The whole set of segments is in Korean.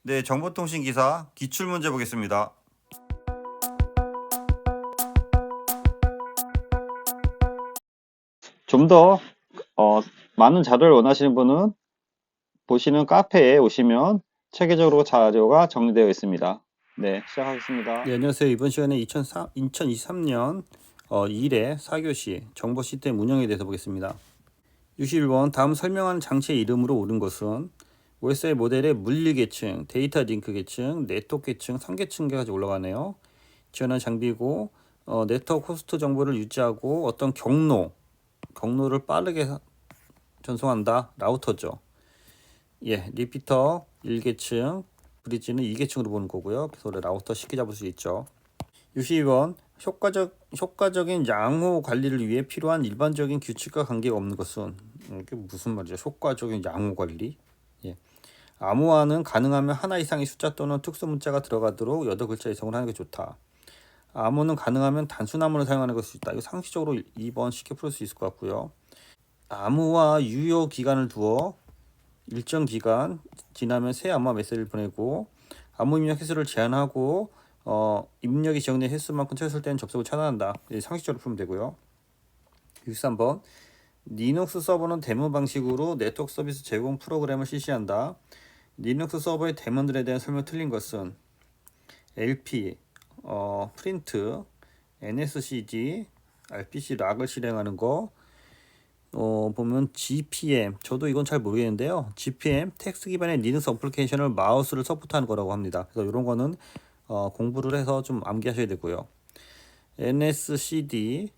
네, 정보통신기사 기출문제 보겠습니다. 좀 더 많은 자료를 원하시는 분은 보시는 카페에 오시면 체계적으로 자료가 정리되어 있습니다. 네, 시작하겠습니다. 네, 안녕하세요. 이번 시간에 2023년 1회 4교시 정보 시스템 운영에 대해서 보겠습니다. 61번 다음 설명하는 장치의 이름으로 옳은 것은 OSI 모델의 물리 계층, 데이터 링크 계층, 네트워크 계층, 3계층까지 올라가네요. 지원한 장비고 네트워크 호스트 정보를 유지하고 어떤 경로를 빠르게 전송한다. 라우터죠. 예, 리피터 1계층, 브리지는 2계층으로 보는 거고요. 그래서 라우터 쉽게 잡을 수 있죠. 62번 효과적인 양호 관리를 위해 필요한 일반적인 규칙과 관계가 없는 것은 이게 무슨 말이죠? 효과적인 양호 관리? 예. 암호화는 가능하면 하나 이상의 숫자 또는 특수 문자가 들어가도록 8글자 이상으로 하는 게 좋다. 암호는 가능하면 단순 암호를 사용하는 것이 있다. 이거 상식적으로 2번 쉽게 풀 수 있을 것 같고요. 암호화 유효 기간을 두어 일정 기간 지나면 새 암호화 메시지를 보내고 암호 입력 횟수를 제한하고 입력이 지정된 횟수만큼 채웠을 때는 접속을 차단한다. 상식적으로 풀면 되고요. 63번 리눅스 서버는 데모 방식으로 네트워크 서비스 제공 프로그램을 실시한다. 리눅스 서버의 데모들에 대한 설명 틀린 것은 LP, 프린트, NSCG, RPC 락을 실행하는 거 보면 GPM, 저도 이건 잘 모르겠는데요. GPM, 텍스트 기반의 리눅스 어플리케이션을 마우스를 서포트하는 거라고 합니다. 그래서 이런 거는 공부를 해서 좀 암기하셔야 되고요. NSCD는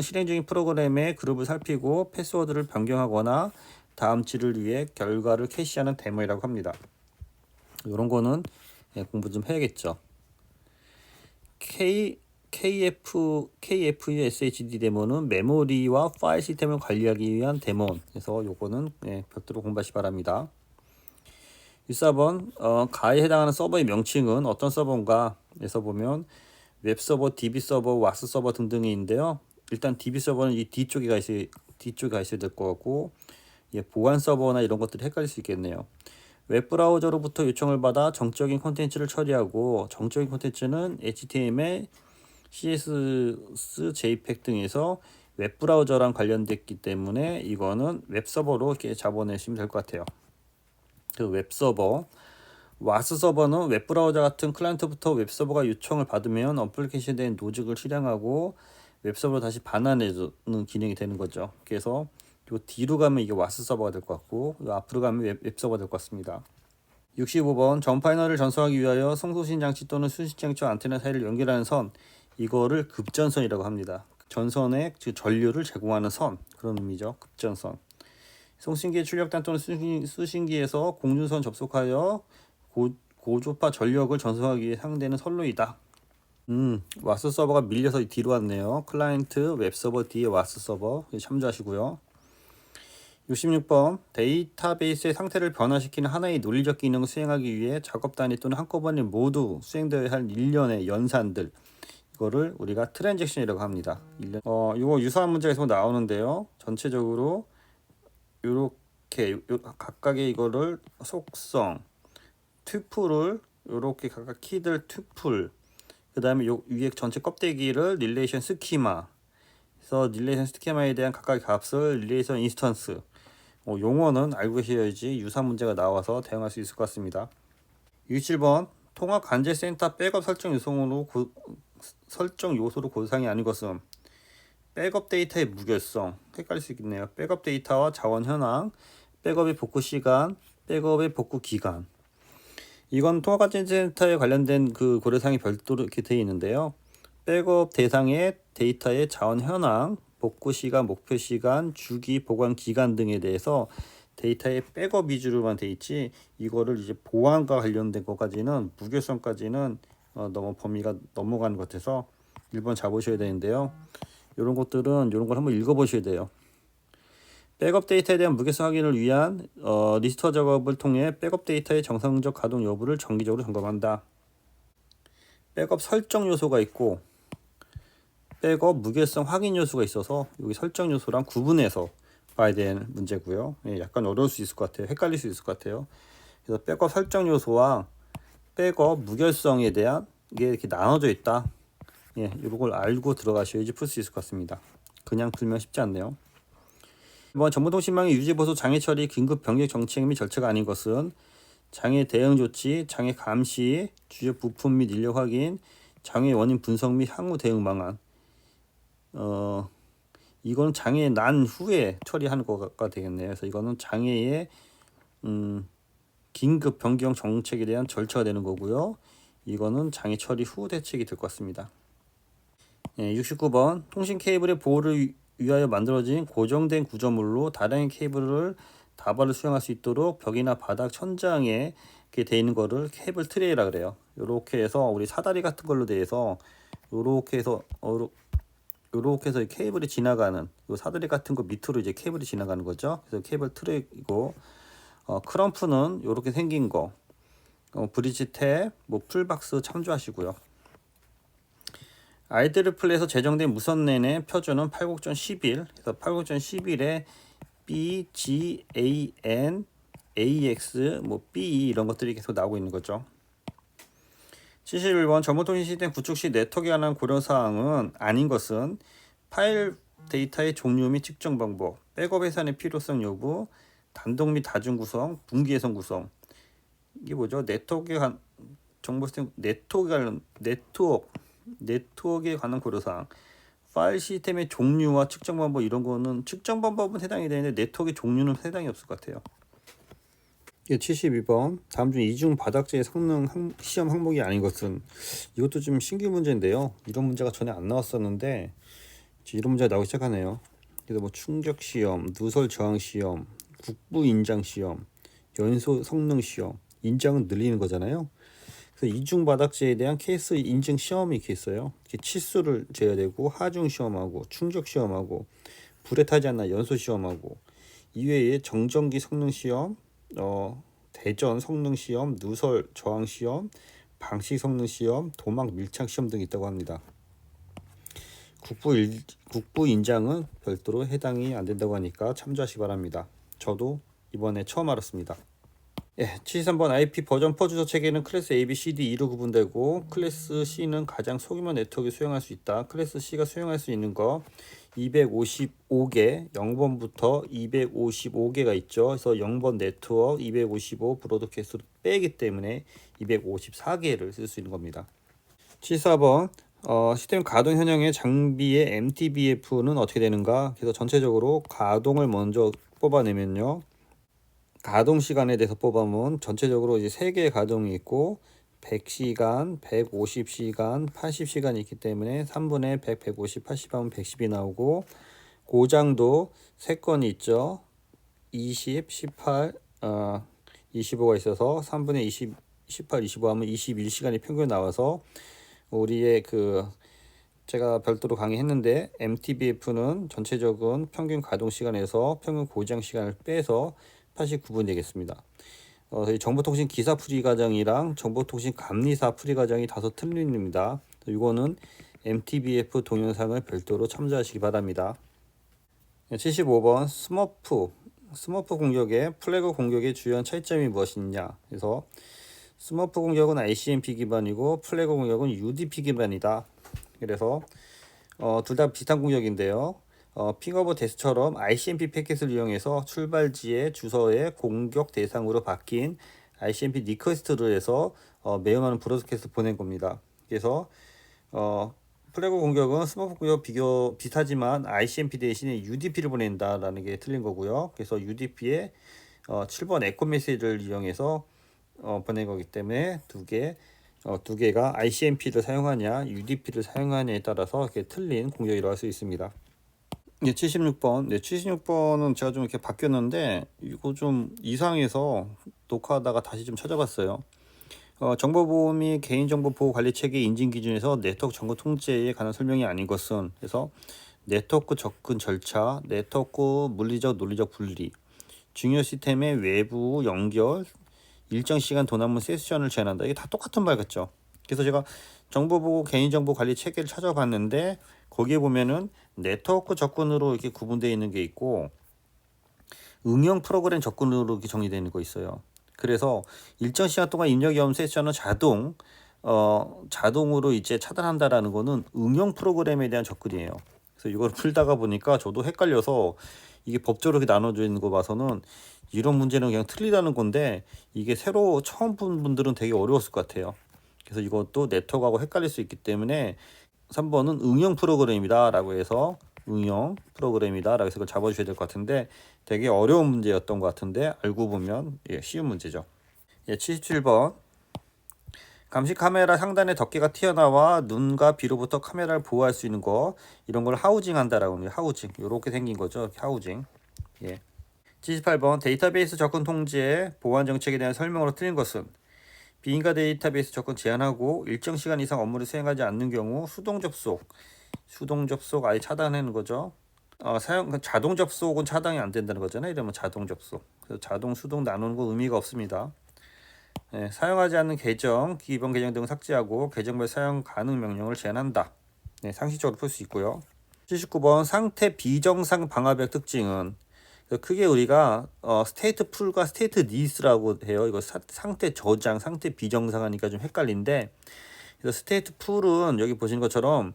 실행 중인 프로그램의 그룹을 살피고 패스워드를 변경하거나 다음치를 위해 결과를 캐시하는 데모이라고 합니다. 이런 거는 공부 좀 해야겠죠. KFUSHD 데모는 메모리와 파일 시스템을 관리하기 위한 데모. 그래서 요거는 별도로 공부하시 바랍니다. 14번 가에 해당하는 서버의 명칭은 어떤 서버인가 에서 보면 웹서버, DB서버, 왁스서버 등등이 있는데요. 일단 DB서버는 이 뒤쪽에 가 있어야 될 것 같고 보안 서버나 이런 것들이 헷갈릴 수 있겠네요. 웹브라우저로부터 요청을 받아 정적인 콘텐츠를 처리하고 정적인 콘텐츠는 HTML, CSS, JPEG 등에서 웹브라우저랑 관련됐기 때문에 이거는 웹서버로 이렇게 잡아내시면 될 것 같아요. 그 웹서버, 와스 서버는 웹브라우저 같은 클라이언트부터 웹서버가 요청을 받으면 어플리케이션에 대한 로직을 실행하고 웹서버로 다시 반환해주는 기능이 되는 거죠. 그래서 요 뒤로 가면 이게 와스 서버가 될 것 같고 요 앞으로 가면 웹서버가 될 것 같습니다. 65번 전파이너를 전송하기 위하여 송수신 장치 또는 수신 장치와 안테나 사이를 연결하는 선, 이거를 급전선이라고 합니다. 전선의 전류를 제공하는 선, 그런 의미죠. 급전선. 송신기의 출력단 또는 수신기에서 공중선 접속하여 고조파 전력을 전송하기 위해 사용되는 선로이다. 와스 서버가 밀려서 뒤로 왔네요. 클라이언트 웹서버 뒤에 와스 서버 참조하시고요. 66번 데이터베이스의 상태를 변화시키는 하나의 논리적 기능을 수행하기 위해 작업 단위 또는 한꺼번에 모두 수행되어야 할 일련의 연산들, 이거를 우리가 트랜잭션이라고 합니다. 이거 유사한 문제에서 나오는데요. 전체적으로 이렇게 각각의 이거를 속성, 튜플을 이렇게 각각 키들 튜플, 그 다음에 요 위에 전체 껍데기를 릴레이션 스키마, 그래서 릴레이션 스키마에 대한 각각의 값을 릴레이션 인스턴스, 용어는 알고 계셔야지 유사한 문제가 나와서 대응할 수 있을 것 같습니다. 67번 통합 관제센터 백업 설정 요소로 고사항이 아닌 것은 백업 데이터의 무결성, 헷갈릴 수 있겠네요. 백업 데이터와 자원 현황, 백업의 복구 시간, 백업의 복구 기간. 이건 통합관제센터에 관련된 그 고려사항이 별도로 이렇게 되어 있는데요. 백업 대상의 데이터의 자원 현황, 복구 시간, 목표 시간, 주기, 보관 기간 등에 대해서 데이터의 백업 위주로만 돼 있지, 이거를 이제 보안과 관련된 것까지는 무결성까지는 너무 범위가 넘어가는 것 같아서 1번 잡으셔야 되는데요. 이런 것들은 이런 걸 한번 읽어보셔야 돼요. 백업 데이터에 대한 무결성 확인을 위한 리스토어 작업을 통해 백업 데이터의 정상적 가동 여부를 정기적으로 점검한다. 백업 설정 요소가 있고 백업 무결성 확인 요소가 있어서 여기 설정 요소랑 구분해서 봐야 되는 문제고요. 약간 어려울 수 있을 것 같아요. 헷갈릴 수 있을 것 같아요. 그래서 백업 설정 요소와 백업 무결성에 대한 이게 이렇게 나눠져 있다. 예, 이걸 알고 들어가셔야지 풀 수 있을 것 같습니다. 그냥 풀면 쉽지 않네요. 이번 정보통신망의 유지 보수 장애 처리 긴급 병력 정책 및 절차가 아닌 것은 장애 대응 조치, 장애 감시, 주요 부품 및 인력 확인, 장애 원인 분석 및 향후 대응 방안. 이거는 장애 난 후에 처리하는 거가 되겠네요. 그래서 이거는 장애의 긴급 변경 정책에 대한 절차가 되는 거고요. 이거는 장애 처리 후 대책이 될 것 같습니다. 예, 69번 통신 케이블의 보호를 위하여 만들어진 고정된 구조물로 다량의 케이블을 다발을 수용할 수 있도록 벽이나 바닥 천장에 이렇게 돼 있는 거를 케이블 트레이라 그래요. 요렇게 해서 우리 사다리 같은 걸로 돼서 요렇게 해서 이 케이블이 지나가는 요 사다리 같은 거 밑으로 이제 케이블이 지나가는 거죠. 그래서 케이블 트레이고 크럼프는 요렇게 생긴 거, 브리지 탭, 뭐 풀박스 참조하시고요. 아이드르 플레이에서 제정된 무선랜의 표준은 8국전11, 그래서 8국전 11에 B, G, A, N, AX, 뭐 B 이런 것들이 계속 나오고 있는 거죠. 71번 정보통신 시스템 구축 시 네트워크에 관한 고려사항은 아닌 것은 파일 데이터의 종류 및 측정 방법, 백업 해산의 필요성 여부, 단독 및 다중 구성, 분기 해선 구성. 이게 뭐죠? 네트워크에 관한 정보시스템 네트워크에 관한 고려사항. 파일 시스템의 종류와 측정 방법 이런 거는 측정 방법은 해당이 되는데 네트워크의 종류는 해당이 없을 것 같아요. 72번 다음 중 이중 바닥재의 성능 시험 항목이 아닌 것은 이것도 좀 신규 문제인데요. 이런 문제가 전에 안 나왔었는데 이런 문제가 나오기 시작하네요. 그래서 뭐 충격 시험, 누설 저항 시험, 국부 인장 시험, 연소 성능 시험, 인장은 늘리는 거잖아요. 그래서 이중 바닥재에 대한 케이스 인증 시험이 이렇게 있어요. 이렇게 치수를 재야 되고 하중 시험하고 충격 시험하고 불에 타지 않나 연소 시험하고 이외에 정전기 성능 시험, 대전 성능 시험, 누설 저항 시험, 방식 성능 시험, 도막 밀착 시험 등이 있다고 합니다. 국부 인장은 별도로 해당이 안 된다고 하니까 참조하시기 바랍니다. 저도 이번에 처음 알았습니다. 예, 73번 IP 버전 4 주소 체계는 클래스 A, B, C, D 2로 구분되고 클래스 C는 가장 소규모 네트워크에 수용할 수 있다. 클래스 C가 수용할 수 있는 거 255개, 0번부터 255개가 있죠. 그래서 0번 네트워크 255 브로드캐스트로 빼기 때문에 254개를 쓸 수 있는 겁니다. 74번 시스템 가동 현황의 장비의 MTBF는 어떻게 되는가? 그래서 전체적으로 가동을 먼저 뽑아내면요. 가동 시간에 대해서 뽑아보면 전체적으로 이제 3개의 가동이 있고 100시간, 150시간, 80시간이 있기 때문에 3분의 100, 150, 80 하면 110이 나오고 고장도 3건이 있죠. 20, 18, 25가 있어서 3분의 20, 18, 25 하면 21시간이 평균 나와서 우리의 제가 별도로 강의했는데 MTBF는 전체적인 평균 가동 시간에서 평균 고장 시간을 빼서 89분 되겠습니다. 정보통신 기사 풀이 과정이랑 정보통신 감리사 풀이 과정이 다소 틀립니다. 이거는 MTBF 동영상을 별도로 참조하시기 바랍니다. 75번 스머프 공격의 플래그 공격의 주요한 차이점이 무엇이냐. 그래서 스머프 공격은 ICMP 기반이고 플래그 공격은 UDP 기반이다. 그래서 둘 다 비슷한 공격인데요. 핑 오브 데스처럼 ICMP 패킷을 이용해서 출발지의 주소의 공격 대상으로 바뀐 ICMP 리퀘스트를 해서 매우 많은 브로드캐스트 보낸 겁니다. 그래서 플래그 공격은 스머프 공격 비슷하지만 ICMP 대신에 UDP를 보낸다라는 게 틀린 거고요. 그래서 UDP의 7번 에코 메시지를 이용해서 보낸 거기 때문에 두 개가 ICMP를 사용하냐 UDP를 사용하냐에 따라서 이렇게 틀린 공격이라고 할 수 있습니다. 76번. 76번은 제가 좀 이렇게 바뀌었는데 이거 좀 이상해서 녹화하다가 다시 좀 찾아봤어요. 정보보호 및 개인정보 보호 관리 체계 인증 기준에서 네트워크 정보 통제에 관한 설명이 아닌 것은 그래서 네트워크 접근 절차, 네트워크 물리적 논리적 분리, 중요 시스템의 외부 연결, 일정 시간 도난문 세션을 제한한다. 이게 다 똑같은 말 같죠. 그래서 제가 정보보호 개인정보 관리 체계를 찾아봤는데 거기에 보면은 네트워크 접근으로 이렇게 구분되어 있는 게 있고 응용 프로그램 접근으로 이렇게 정리되어 있는 거 있어요. 그래서 일정 시간 동안 입력이 없는 세션은 자동으로 이제 차단한다라는 거는 응용 프로그램에 대한 접근이에요. 그래서 이걸 풀다가 보니까 저도 헷갈려서 이게 법적으로 이렇게 나눠져 있는 거 봐서는 이런 문제는 그냥 틀리다는 건데 이게 새로 처음 본 분들은 되게 어려웠을 것 같아요. 그래서 이것도 네트워크하고 헷갈릴 수 있기 때문에 3번은 응용 프로그램이다 라고 해서 응용 프로그램이다 라고 해서 그걸 잡아주셔야 될 것 같은데 되게 어려운 문제였던 것 같은데 알고 보면 쉬운 문제죠. 77번 감시 카메라 상단에 덮개가 튀어나와 눈과 비로부터 카메라를 보호할 수 있는 거 이런 걸 하우징 한다라고 합니다. 하우징 이렇게 생긴 거죠. 하우징. 78번 데이터베이스 접근 통제 보안 정책에 대한 설명으로 틀린 것은 비인가 데이터베이스 접근 제한하고 일정 시간 이상 업무를 수행하지 않는 경우 수동 접속 아예 차단하는 거죠. 자동 접속은 차단이 안 된다는 거잖아요. 이러면 자동 접속. 그래서 자동 수동 나누는 거 의미가 없습니다. 사용하지 않는 계정, 기본 계정 등을 삭제하고 계정별 사용 가능 명령을 제한한다. 상식적으로 풀 수 있고요. 79번 상태 비정상 방화벽 특징은 크게 우리가 스테이트 풀과 스테이트 리스라고 해요. 이거 상태 저장, 상태 비정상하니까 좀 헷갈린데 그래서 스테이트 풀은 여기 보시는 것처럼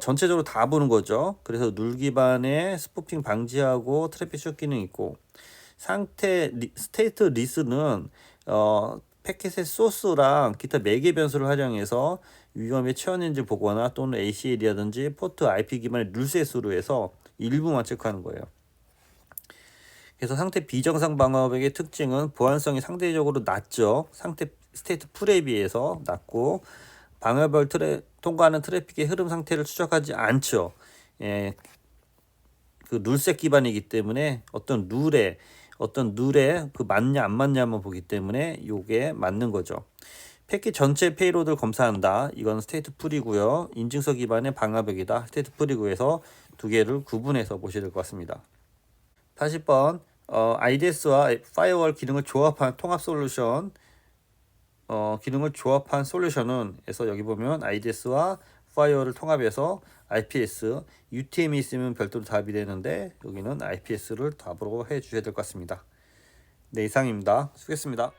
전체적으로 다 보는 거죠. 그래서 룰 기반의 스푸핑 방지하고 트래픽 숏 기능이 있고 스테이트 리스는 패킷의 소스랑 기타 매개 변수를 활용해서 위험에 처했는지 보거나 또는 ACL이라든지 포트 IP 기반의 룰셋으로 해서 일부만 체크하는 거예요. 그래서 상태 비정상 방화벽의 특징은 보안성이 상대적으로 낮죠. 스테이트 풀에 비해서 낮고 방화벽 통과하는 트래픽의 흐름 상태를 추적하지 않죠. 그 룰셋 기반이기 때문에 어떤 룰에 그 맞냐 안 맞냐만 보기 때문에 요게 맞는 거죠. 패킷 전체 페이로드를 검사한다. 이건 스테이트 풀이고요. 인증서 기반의 방화벽이다. 스테이트 풀이고 해서 두 개를 구분해서 보셔야 될 것 같습니다. 80번 IDS와 파이어월 기능을 조합한 통합 솔루션 솔루션은 에서 여기 보면 IDS와 파이어월을 통합해서 IPS, UTM이 있으면 별도로 답이 되는데 여기는 IPS를 답으로 해 주셔야 될 것 같습니다. 네, 이상입니다. 수고했습니다.